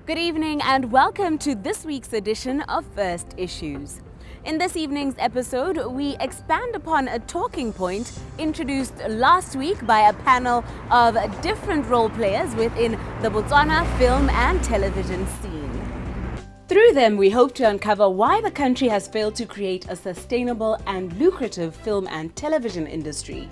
Good evening and welcome to this week's edition of First Issues. In this evening's episode, we expand upon a talking point introduced last week by a panel of different role players within the Botswana film and television scene. Through them, we hope to uncover why the country has failed to create a sustainable and lucrative film and television industry.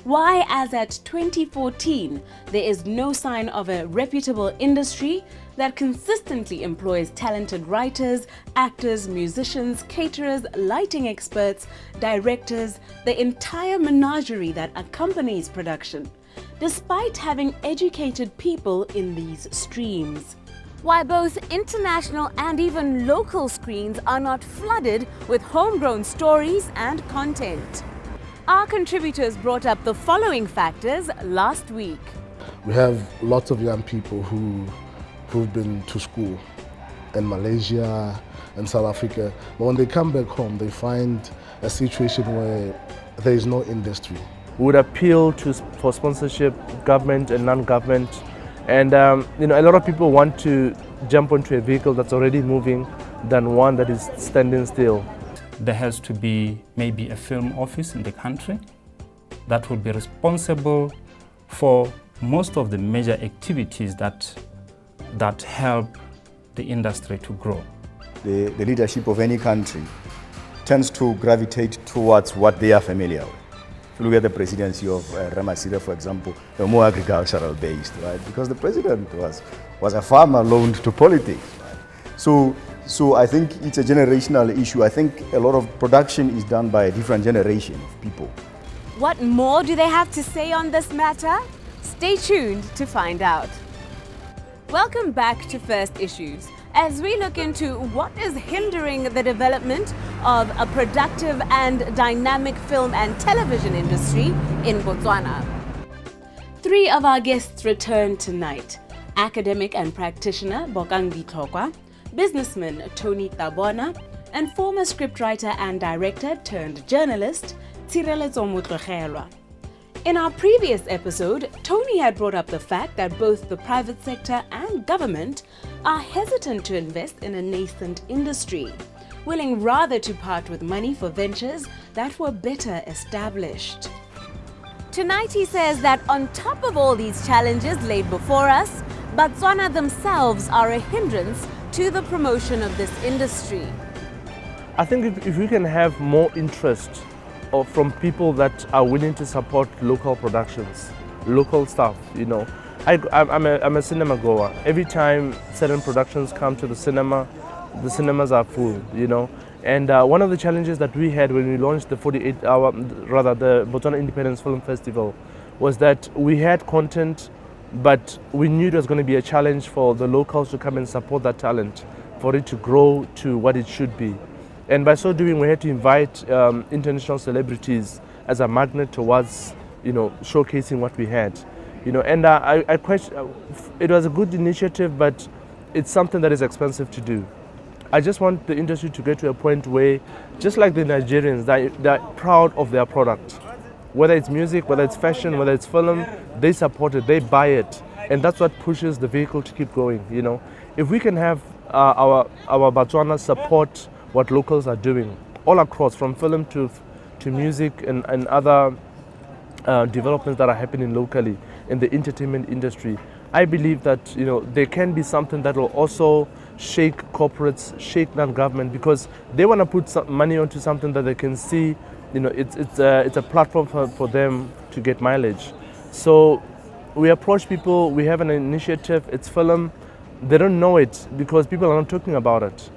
Why, as at 2014, there is no sign of a reputable industry that consistently employs talented writers, actors, musicians, caterers, lighting experts, directors, the entire menagerie that accompanies production, despite having educated people in these streams. Why both international and even local screens are not flooded with homegrown stories and content. Our contributors brought up the following factors last week. We have lots of young people who've been to school in Malaysia and South Africa, but when they come back home, they find a situation where there is no industry. We would appeal for sponsorship, government and non-government, and a lot of people want to jump onto a vehicle that's already moving than one that is standing still. There has to be maybe a film office in the country that will be responsible for most of the major activities that help the industry to grow. The leadership of any country tends to gravitate towards what they are familiar with. If you look at the presidency of Ramasira, for example, they're more agricultural based, right? Because the president was a farmer loaned to politics, right? So I think it's a generational issue. I think a lot of production is done by a different generation of people. What more do they have to say on this matter? Stay tuned to find out. Welcome back to First Issues, as we look into what is hindering the development of a productive and dynamic film and television industry in Botswana. Three of our guests return tonight: academic and practitioner Bokang Ditlhokwa, businessman Tony Tabona, and former scriptwriter and director turned journalist Tshireletso Motlogelwa. In our previous episode, Tony had brought up the fact that both the private sector and government are hesitant to invest in a nascent industry, willing rather to part with money for ventures that were better established. Tonight he says that on top of all these challenges laid before us, Botswana themselves are a hindrance to the promotion of this industry. I think if we can have more interest from people that are willing to support local productions, local stuff, I'm a cinema goer. Every time certain productions come to the cinemas are full, And one of the challenges that we had when we launched the the Botswana Independence Film Festival was that we had content, but we knew it was going to be a challenge for the locals to come and support that talent, for it to grow to what it should be. And by so doing, we had to invite international celebrities as a magnet towards, showcasing what we had. And I question, it was a good initiative, but it's something that is expensive to do. I just want the industry to get to a point where, just like the Nigerians, they're proud of their product. Whether it's music, whether it's fashion, whether it's film, they support it, they buy it. And that's what pushes the vehicle to keep going, If we can have our Botswana support what locals are doing all across, from film to music and other developments that are happening locally in the entertainment industry, I believe that there can be something that will also shake corporates, shake non-government, because they want to put some money onto something that they can see. It's a platform for them to get mileage. So we approach people. We have an initiative. It's film. They don't know it because people are not talking about it.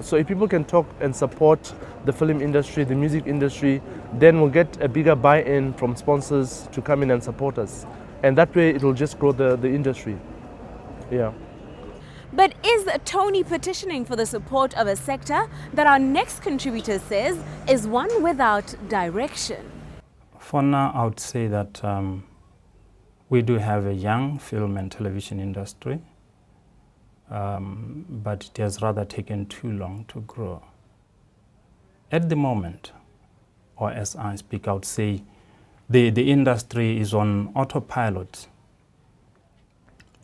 So if people can talk and support the film industry, the music industry, then we'll get a bigger buy-in from sponsors to come in and support us. And that way it will just grow the industry. Yeah. But is Tony petitioning for the support of a sector that our next contributor says is one without direction? For now, I would say that we do have a young film and television industry. But it has rather taken too long to grow. At the moment, or as I speak, I would say the industry is on autopilot.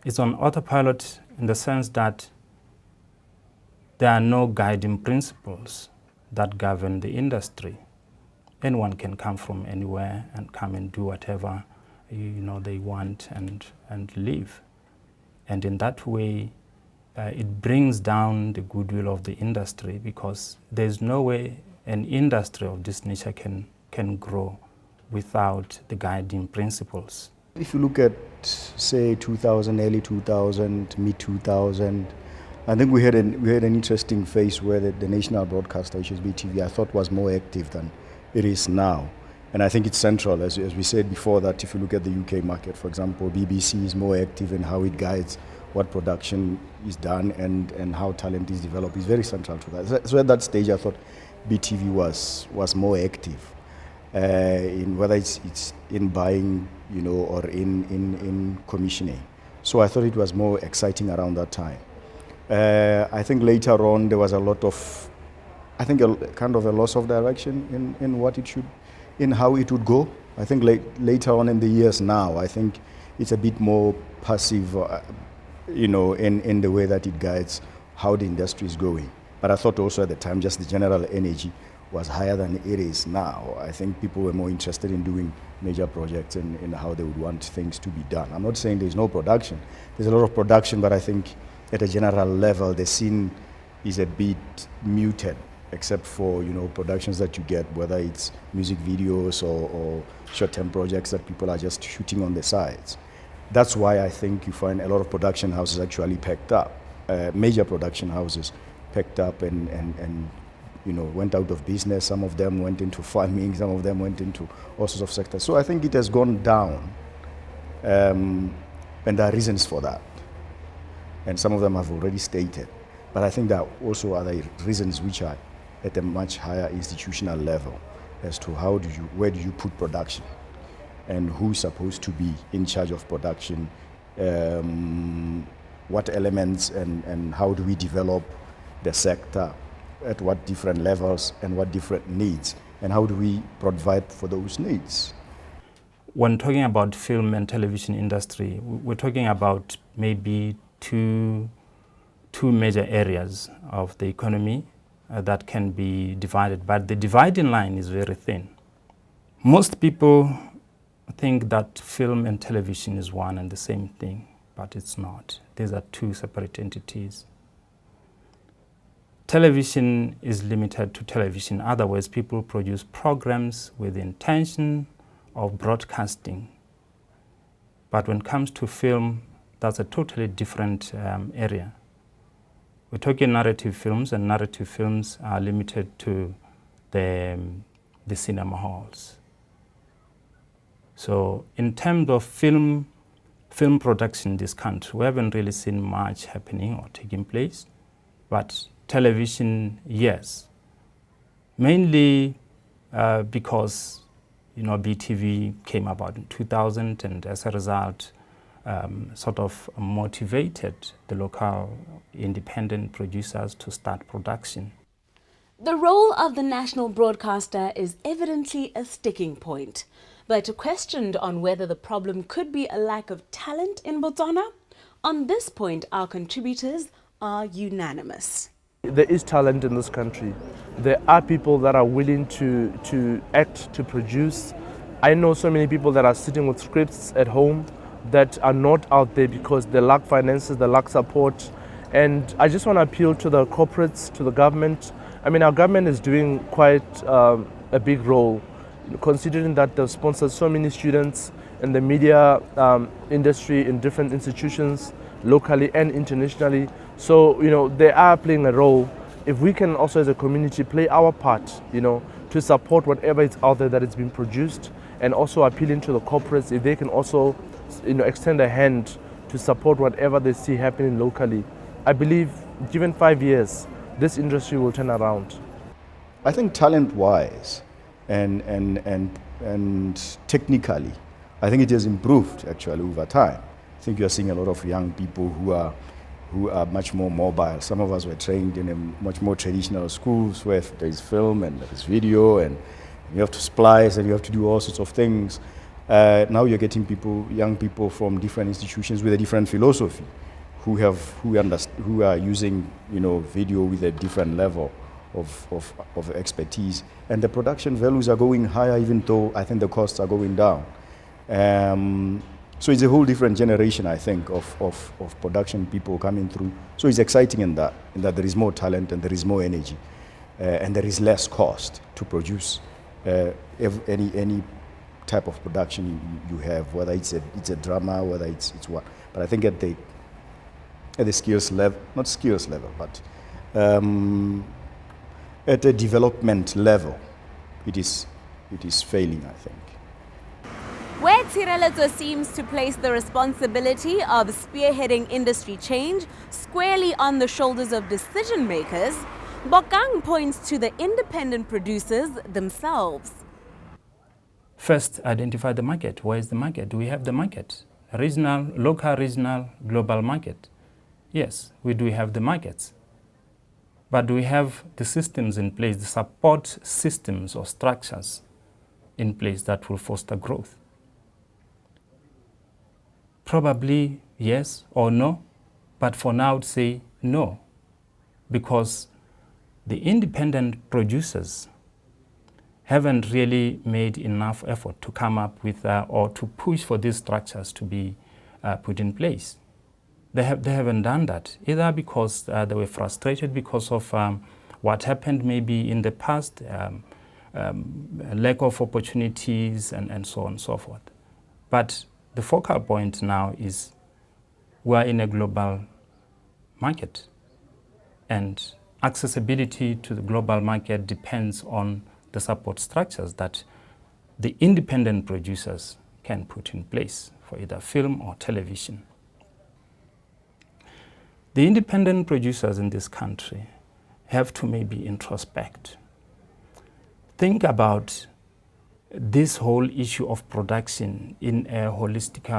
It's on autopilot in the sense that there are no guiding principles that govern the industry. Anyone can come from anywhere and come and do whatever they want and live. And in that way, it brings down the goodwill of the industry, because there's no way an industry of this nature can grow without the guiding principles. If you look at, say, 2000, early 2000, mid 2000, I think we had an interesting phase where the national broadcaster, which is BTV, I thought was more active than it is now. And I think it's central, as we said before, that if you look at the UK market, for example, BBC is more active in how it guides what production is done and how talent is developed. It's very central to that. So at that stage, I thought BTV was more active in whether it's in buying, or in commissioning. So I thought it was more exciting around that time. I think later on there was a lot of, a kind of a loss of direction in what it should, in how it would go. I think later on in the years now, I think it's a bit more passive, in the way that it guides how the industry is going. But I thought also at the time just the general energy was higher than it is now. I think people were more interested in doing major projects and how they would want things to be done. I'm not saying there's no production. There's a lot of production, but I think at a general level, the scene is a bit muted, except for productions that you get, whether it's music videos or short-term projects that people are just shooting on the sides. That's why I think you find a lot of production houses actually packed up, major production houses packed up and went out of business. Some of them went into farming, some of them went into all sorts of sectors. So I think it has gone down, and there are reasons for that. And some of them I've already stated. But I think there are also other reasons which are at a much higher institutional level as to where do you put production and who's supposed to be in charge of production, what elements and how do we develop the sector at what different levels and what different needs, and how do we provide for those needs. When talking about film and television industry, we're talking about maybe two major areas of the economy that can be divided, but the dividing line is very thin. Most people think that film and television is one and the same thing, but it's not. These are two separate entities. Television is limited to television. Otherwise, people produce programs with the intention of broadcasting. But when it comes to film, that's a totally different area. We're talking narrative films, and narrative films are limited to the cinema halls. So in terms of film production in this country, we haven't really seen much happening or taking place. But television, yes. Mainly because BTV came about in 2000, and as a result, sort of motivated the local independent producers to start production. The role of the national broadcaster is evidently a sticking point, but questioned on whether the problem could be a lack of talent in Botswana. On this point, our contributors are unanimous. There is talent in this country. There are people that are willing to act, to produce. I know so many people that are sitting with scripts at home that are not out there because they lack finances, they lack support. And I just want to appeal to the corporates, to the government. I mean, our government is doing quite a big role, considering that they've sponsored so many students in the media industry in different institutions, locally and internationally. So, they are playing a role. If we can also as a community play our part, to support whatever is out there that is being produced, and also appealing to the corporates, if they can also, extend a hand to support whatever they see happening locally. I believe, given 5 years, this industry will turn around. I think talent-wise and technically, I think it has improved actually over time. I think you are seeing a lot of young people who are much more mobile. Some of us were trained in a much more traditional schools where there is film and there is video and you have to splice and you have to do all sorts of things. Now you're getting young people from different institutions with a different philosophy who are using, video with a different level of expertise, and the production values are going higher, even though I think the costs are going down. So it's a whole different generation, I think, of production people coming through. So it's exciting in that there is more talent and there is more energy, and there is less cost to produce any type of production you have, whether it's a drama, whether it's what. But I think at the skills level, not skills level, but at the development level, it is failing, I think. Where Tshireletso seems to place the responsibility of spearheading industry change squarely on the shoulders of decision makers, Bokang points to the independent producers themselves. First, identify the market. Where is the market? Do we have the market? Regional, local, regional, global market. Yes, we do have the markets. But do we have the systems in place, the support systems or structures in place that will foster growth? Probably yes or no, but for now I would say no, because the independent producers haven't really made enough effort to come up with or to push for these structures to be put in place. They haven't done that, either because they were frustrated because of what happened maybe in the past, lack of opportunities and so on and so forth. But the focal point now is we're in a global market, and accessibility to the global market depends on the support structures that the independent producers can put in place for either film or television. The independent producers in this country have to maybe introspect. Think about this whole issue of production in a holistic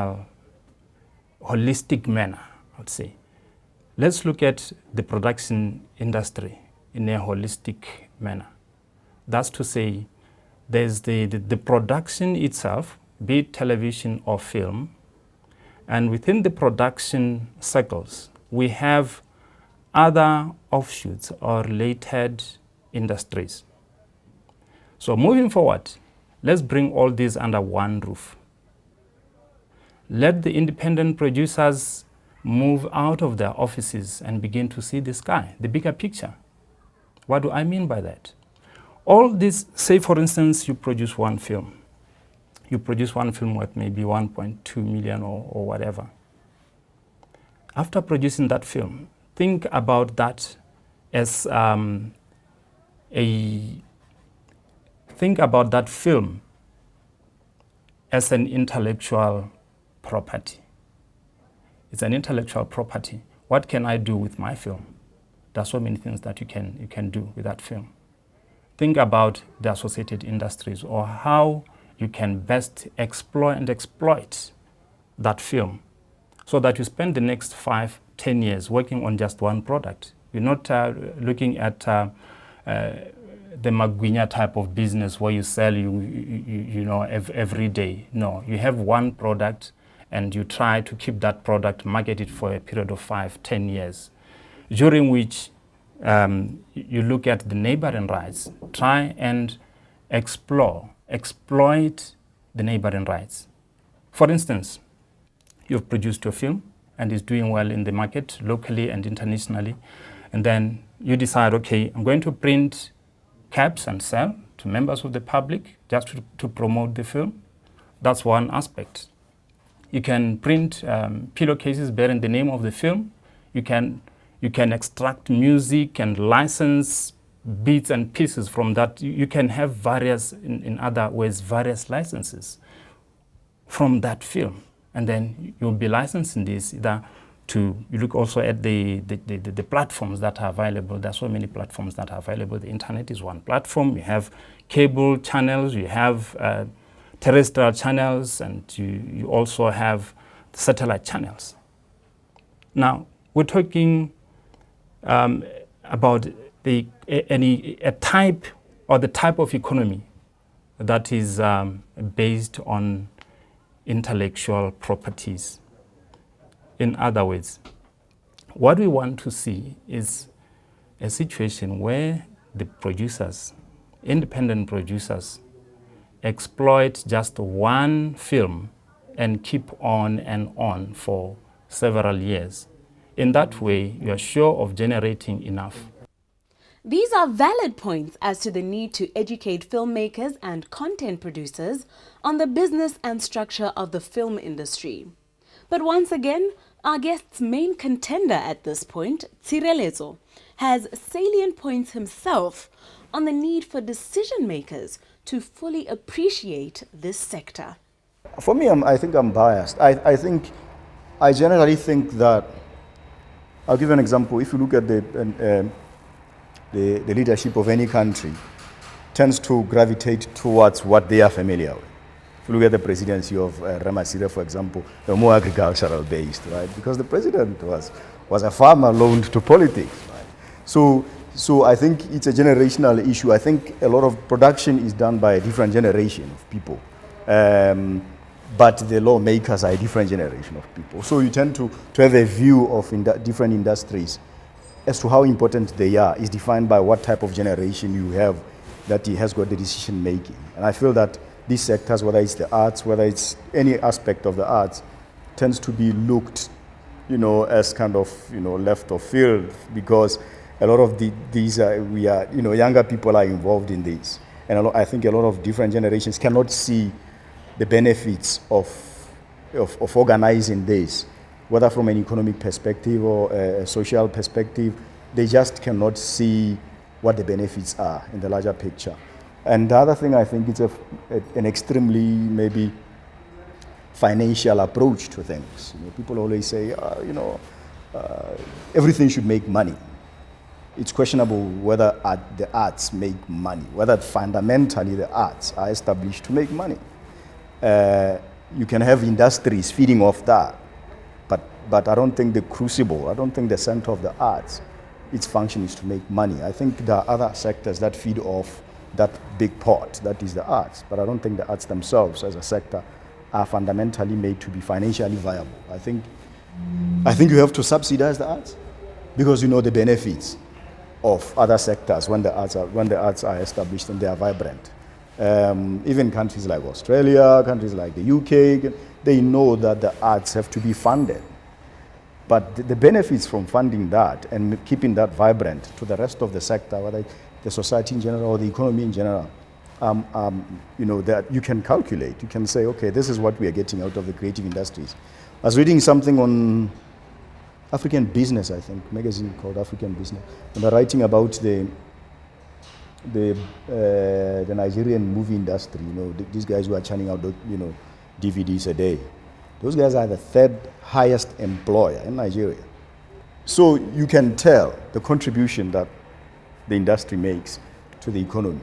manner, I would say. Let's look at the production industry in a holistic manner. That's to say, there's the production itself, be it television or film, and within the production cycles, we have other offshoots or related industries. So moving forward, let's bring all these under one roof. Let the independent producers move out of their offices and begin to see the sky, the bigger picture. What do I mean by that? All this, say for instance, you produce one film. You produce one film worth maybe 1.2 million or whatever. After producing that film, think about that as think about that film as an intellectual property. It's an intellectual property. What can I do with my film? There's so many things that you can do with that film. Think about the associated industries or how you can best explore and exploit that film so that you spend the next 5-10 years working on just one product. You're not looking at the Magwinya type of business where you sell every day. No, you have one product and you try to keep that product, market it for a period of 5-10 years, during which you look at the neighboring rights, try and exploit the neighboring rights. For instance, you've produced your film and it's doing well in the market locally and internationally, and then you decide, okay, I'm going to print caps and sell to members of the public just to promote the film. That's one aspect. You can print pillowcases bearing the name of the film. You can extract music and license bits and pieces from that. You can have various, in other ways, various licenses from that film. And then you'll be licensing this either to, you look also at the platforms that are available. There are so many platforms that are available. The internet is one platform. You have cable channels, you have terrestrial channels, and you also have satellite channels. Now, we're talking about the type of economy that is based on intellectual properties. In other words, What we want to see is a situation where the producers, independent producers, exploit just one film and keep on and on for several years. In that way, you are sure of generating enough. These are valid points as to the need to educate filmmakers and content producers on the business and structure of the film industry. But once again, our guest's main contender at this point, Tshirelezo, has salient points himself on the need for decision makers to fully appreciate this sector. For me, I think I'm biased. I generally think that, I'll give you an example. If you look at the leadership of any country, tends to gravitate towards what they are familiar with. If you look at the presidency of Ramasira, for example, they're more agricultural based, right? Because the president was a farmer loaned to politics, right? So I think it's a generational issue. I think a lot of production is done by a different generation of people. But the lawmakers are a different generation of people. So you tend to have a view of different industries as to how important they are is defined by what type of generation you have that has got the decision making. And I feel that these sectors, whether it's the arts, whether it's any aspect of the arts, tends to be looked, as kind of, left of field, because a lot of these younger people are involved in this. And I think a lot of different generations cannot see the benefits of organizing this, whether from an economic perspective or a social perspective. They just cannot see what the benefits are in the larger picture. And the other thing, I think it's an extremely maybe financial approach to things. People always say, everything should make money. It's questionable whether the arts make money, whether fundamentally the arts are established to make money. You can have industries feeding off that, but I don't think the crucible, I don't think the center of the arts, its function is to make money. I think there are other sectors that feed off that big pot, that is the arts, but I don't think the arts themselves as a sector are fundamentally made to be financially viable. I think you have to subsidize the arts because you know the benefits of other sectors when the arts are established and they are vibrant. Even countries like Australia, countries like the UK, they know that the arts have to be funded. But the benefits from funding that and keeping that vibrant to the rest of the sector, whether the society in general or the economy in general, that you can calculate. You can say, okay, this is what we are getting out of the creative industries. I was reading something on African Business, I think, magazine called African Business, and they're writing about the Nigerian movie industry. These guys who are churning out, DVDs a day. Those guys are the third highest employer in Nigeria. So you can tell the contribution that the industry makes to the economy.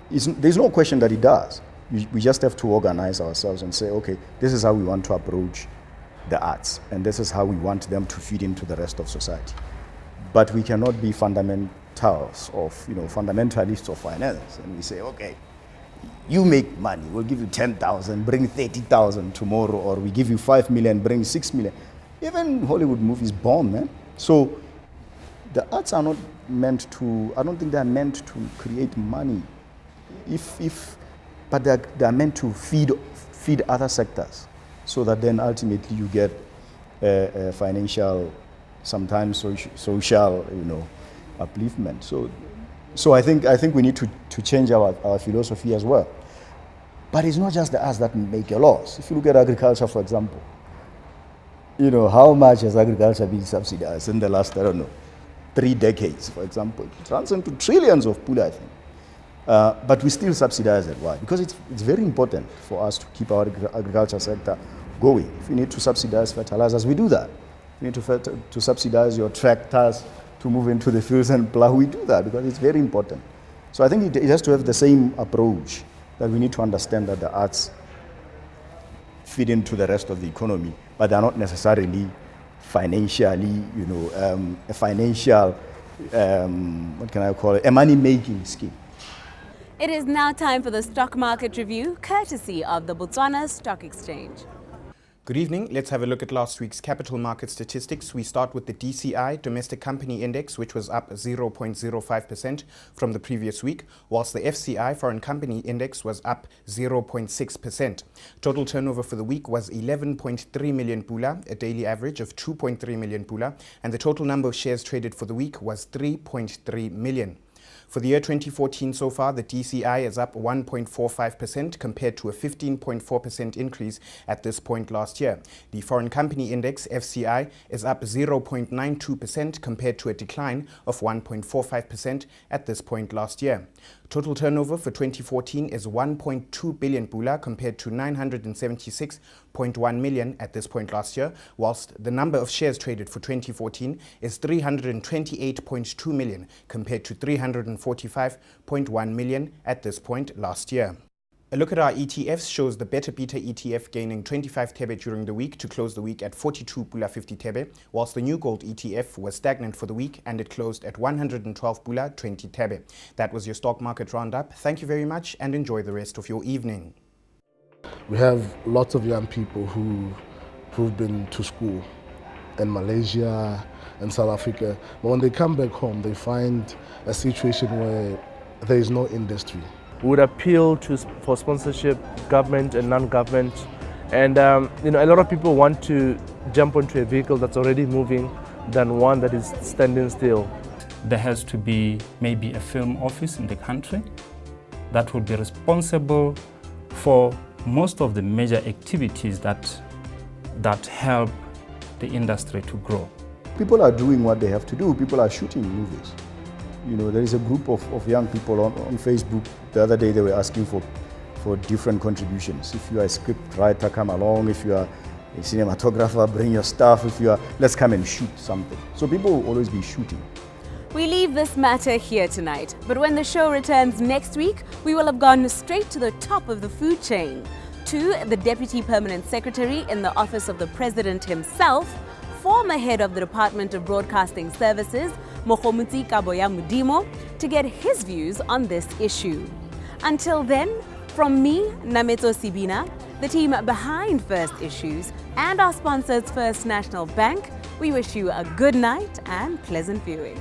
There's no question that it does. We just have to organize ourselves and say, okay, this is how we want to approach the arts, and this is how we want them to feed into the rest of society. But we cannot be fundamentalists of finance, and we say, okay, you make money, we'll give you 10,000, bring 30,000 tomorrow, or we give you 5 million, bring 6 million. Even Hollywood movies bomb, man. So the arts are not meant to, I don't think they're meant to create money. But they're meant to feed other sectors, so that then ultimately you get financial, sometimes social, upliftment. So I think we need to change our philosophy as well. But it's not just the arts that make a loss. If you look at agriculture, for example, how much has agriculture been subsidized in the last, 3 decades, for example? It runs into trillions of pula, I think. But we still subsidize it. Why? Because it's very important for us to keep our agriculture sector going. If you need to subsidize fertilizers, we do that. If you need to subsidize your tractors to move into the fields and plow, we do that because it's very important. So I think it has to have the same approach, that we need to understand that the arts feed into the rest of the economy, but they're not necessarily financially, a financial, what can I call it, a money-making scheme. It is now time for the stock market review, courtesy of the Botswana Stock Exchange. Good evening. Let's have a look at last week's capital market statistics. We start with the DCI, Domestic Company Index, which was up 0.05% from the previous week, whilst the FCI, Foreign Company Index, was up 0.6%. Total turnover for the week was 11.3 million pula, a daily average of 2.3 million pula, and the total number of shares traded for the week was 3.3 million. For the year 2014 so far, the DCI is up 1.45% compared to a 15.4% increase at this point last year. The Foreign Company Index, FCI, is up 0.92% compared to a decline of 1.45% at this point last year. Total turnover for 2014 is 1.2 billion pula compared to 976.1 million at this point last year, whilst the number of shares traded for 2014 is 328.2 million compared to 345.1 million at this point last year. A look at our ETFs shows the Better Beta ETF gaining 25 thebe during the week to close the week at 42 pula 50 thebe, whilst the New Gold ETF was stagnant for the week and it closed at 112 pula 20 thebe. That was your stock market roundup. Thank you very much and enjoy the rest of your evening. We have lots of young people who've been to school in Malaysia and South Africa, but when they come back home, they find a situation where there is no industry. We would appeal for sponsorship, government and non-government. And a lot of people want to jump onto a vehicle that's already moving than one that is standing still. There has to be maybe a film office in the country that would be responsible for most of the major activities that help the industry to grow. People are doing what they have to do. People are shooting movies. There is a group of young people on Facebook. The other day they were asking for different contributions. If you are a script writer, come along. If you are a cinematographer, bring your stuff. Let's come and shoot something. So people will always be shooting. We leave this matter here tonight, but when the show returns next week, we will have gone straight to the top of the food chain, to the Deputy Permanent Secretary in the Office of the President himself, former head of the Department of Broadcasting Services, Mokhomutsi Kaboya Mudimo, to get his views on this issue. Until then, from me, Nameto Sibina, the team behind First Issues, and our sponsors First National Bank, we wish you a good night and pleasant viewing.